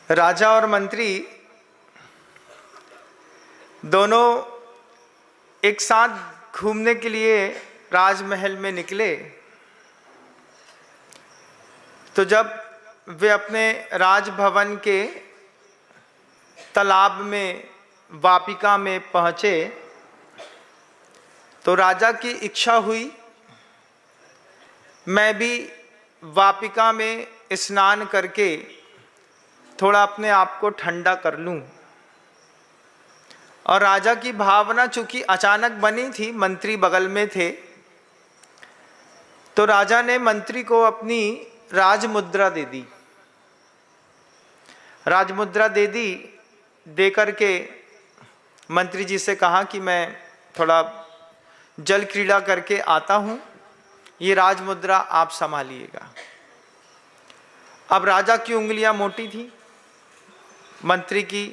राजा और मंत्री दोनों एक साथ घूमने के लिए राजमहल में निकले। तो जब वे अपने राजभवन के तालाब में वापिका में पहुँचे तो राजा की इच्छा हुई मैं भी वापिका में स्नान करके थोड़ा अपने आप को ठंडा कर लूं। और राजा की भावना चूंकि अचानक बनी थी, मंत्री बगल में थे, तो राजा ने मंत्री को अपनी राजमुद्रा दे दी। राजमुद्रा दे करके मंत्री जी से कहा कि मैं थोड़ा जल क्रीड़ा करके आता हूँ, ये राजमुद्रा आप संभालिएगा। अब राजा की उंगलियां मोटी थी, मंत्री की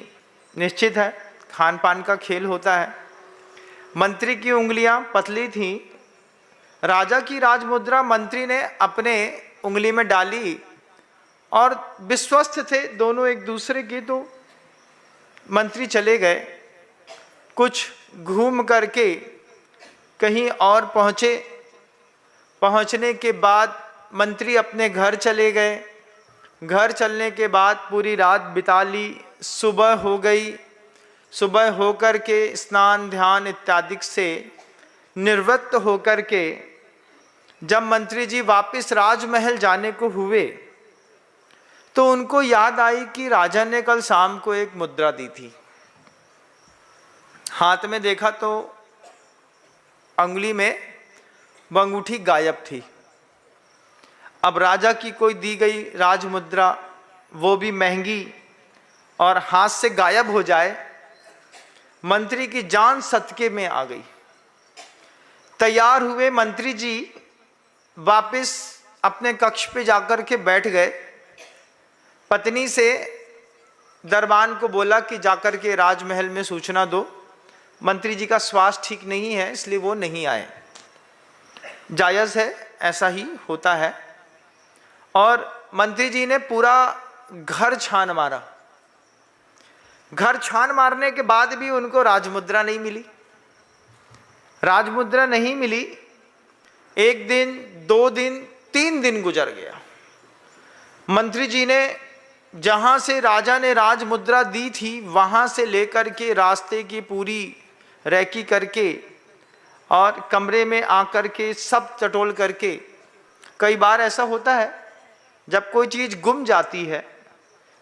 निश्चित है, खान पान का खेल होता है। मंत्री की उंगलियां पतली थीं। राजा की राजमुद्रा मंत्री ने अपने उंगली में डाली और विश्वस्त थे दोनों एक दूसरे के, तो मंत्री चले गए। कुछ घूम करके कहीं और पहुँचे। पहुँचने के बाद मंत्री अपने घर चले गए। घर चलने के बाद पूरी रात बिता ली। सुबह हो गई। सुबह होकर के स्नान ध्यान इत्यादि से निवृत्त होकर के जब मंत्री जी वापस राजमहल जाने को हुए तो उनको याद आई कि राजा ने कल शाम को एक मुद्रा दी थी। हाथ में देखा तो अंगुली में वो अंगूठी गायब थी। अब राजा की कोई दी गई राजमुद्रा, वो भी महंगी, और हाथ से गायब हो जाए, मंत्री की जान सदके में आ गई। तैयार हुए मंत्री जी, वापस अपने कक्ष पे जाकर के बैठ गए। पत्नी से दरबान को बोला कि जाकर के राजमहल में सूचना दो, मंत्री जी का स्वास्थ्य ठीक नहीं है इसलिए वो नहीं आए। जायज़ है, ऐसा ही होता है। और मंत्री जी ने पूरा घर छान मारा। घर छान मारने के बाद भी उनको राजमुद्रा नहीं मिली। राजमुद्रा नहीं मिली। 1 दिन, 2 दिन, 3 दिन गुजर गया। मंत्री जी ने जहां से राजा ने राजमुद्रा दी थी वहां से लेकर के रास्ते की पूरी रैकी करके और कमरे में आकर के सब टटोल करके, कई बार ऐसा होता है जब कोई चीज़ गुम जाती है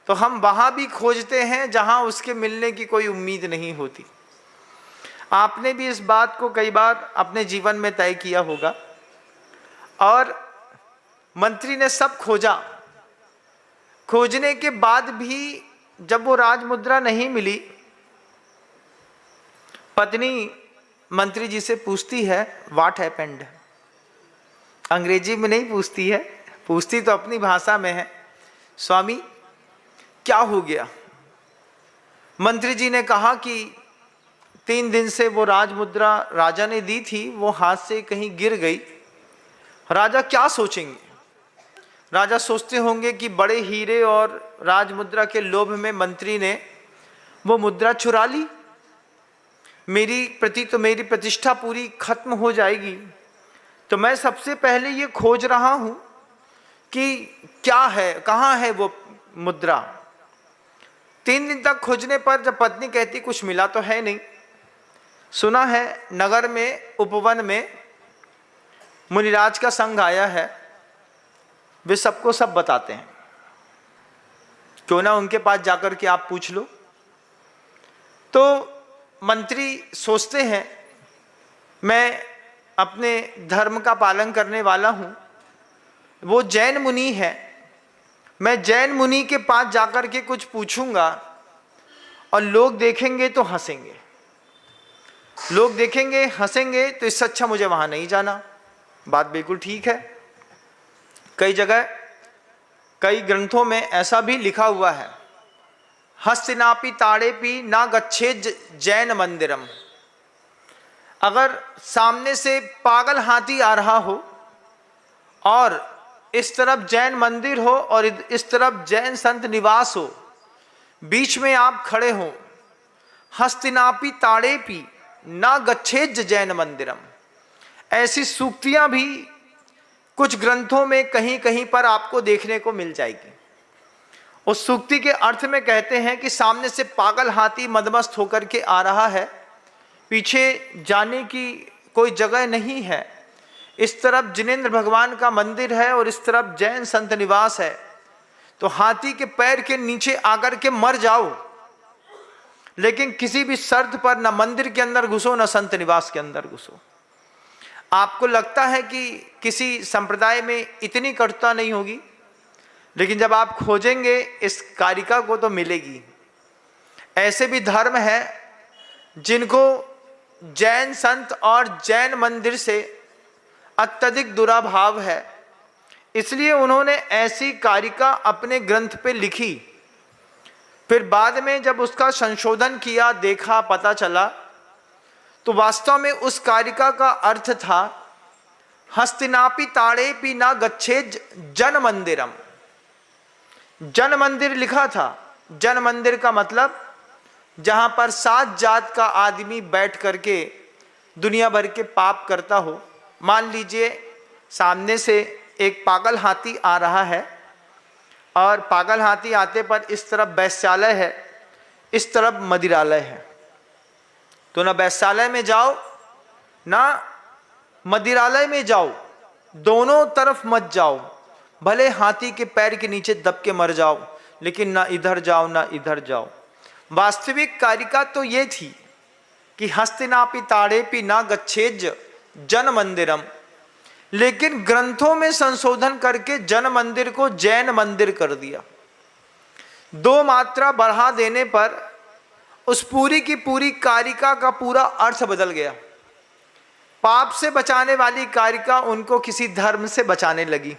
तो हम वहाँ भी खोजते हैं जहाँ उसके मिलने की कोई उम्मीद नहीं होती। आपने भी इस बात को कई बार अपने जीवन में तय किया होगा। और मंत्री ने सब खोजा। खोजने के बाद भी जब वो राजमुद्रा नहीं मिली, पत्नी मंत्री जी से पूछती है व्हाट हैपेंड। अंग्रेजी में नहीं पूछती है, पूछती तो अपनी भाषा में है, स्वामी क्या हो गया। मंत्री जी ने कहा कि 3 दिन से वो राजमुद्रा राजा ने दी थी, वो हाथ से कहीं गिर गई। राजा क्या सोचेंगे? राजा सोचते होंगे कि बड़े हीरे और राजमुद्रा के लोभ में मंत्री ने वो मुद्रा चुरा ली, मेरी प्रति तो मेरी प्रतिष्ठा पूरी खत्म हो जाएगी। तो मैं सबसे पहले ये खोज रहा हूँ कि क्या है, कहाँ है वो मुद्रा। 3 दिन तक खोजने पर जब पत्नी कहती कुछ मिला तो है नहीं, सुना है नगर में उपवन में मुनिराज का संघ आया है, वे सबको सब बताते हैं, क्यों ना उनके पास जाकर के आप पूछ लो। तो मंत्री सोचते हैं मैं अपने धर्म का पालन करने वाला हूँ, वो जैन मुनि है, मैं जैन मुनि के पास जाकर के कुछ पूछूंगा और लोग देखेंगे तो हंसेंगे, लोग देखेंगे हंसेंगे, तो इससे अच्छा मुझे वहां नहीं जाना। बात बिल्कुल ठीक है। कई जगह कई ग्रंथों में ऐसा भी लिखा हुआ है, हस्तिनापि ताड़ेपि ना गच्छेद जैन मंदिरम। अगर सामने से पागल हाथी आ रहा हो और इस तरफ जैन मंदिर हो और इस तरफ जैन संत निवास हो, बीच में आप खड़े हो, हस्तिनापि ताड़ेपि ना गच्छेज जैन मंदिरम। ऐसी सूक्तियां भी कुछ ग्रंथों में कहीं कहीं पर आपको देखने को मिल जाएगी। उस सूक्ति के अर्थ में कहते हैं कि सामने से पागल हाथी मदमस्त होकर के आ रहा है, पीछे जाने की कोई जगह नहीं है, इस तरफ जिनेंद्र भगवान का मंदिर है और इस तरफ जैन संत निवास है, तो हाथी के पैर के नीचे आकर के मर जाओ, लेकिन किसी भी शर्त पर न मंदिर के अंदर घुसो न संत निवास के अंदर घुसो। आपको लगता है कि किसी संप्रदाय में इतनी कटुता नहीं होगी, लेकिन जब आप खोजेंगे इस कारिका को तो मिलेगी। ऐसे भी धर्म है जिनको जैन संत और जैन मंदिर से अत्यधिक दुराभाव है, इसलिए उन्होंने ऐसी कारिका अपने ग्रंथ पे लिखी। फिर बाद में जब उसका संशोधन किया, देखा, पता चला तो वास्तव में उस कारिका का अर्थ था हस्तिनापि ताड़ेपि न गच्छेज जन मंदिरम। जन मंदिर लिखा था। जन मंदिर का मतलब जहां पर 7 जात का आदमी बैठ करके दुनिया भर के पाप करता हो। मान लीजिए सामने से एक पागल हाथी आ रहा है और पागल हाथी आते पर इस तरफ वैश्यालय है, इस तरफ मदिरालय है, तो ना वैश्यालय में जाओ ना मदिरालय में जाओ, दोनों तरफ मत जाओ। भले हाथी के पैर के नीचे दब के मर जाओ, लेकिन ना इधर जाओ ना इधर जाओ। वास्तविक कारिका तो ये थी कि हस्तिनापि ताड़ेपि ना गच्छेज जन मंदिरम, लेकिन ग्रंथों में संशोधन करके जन मंदिर को जैन मंदिर कर दिया। 2 मात्रा बढ़ा देने पर उस पूरी की पूरी कारिका का पूरा अर्थ बदल गया। पाप से बचाने वाली कारिका उनको किसी धर्म से बचाने लगी।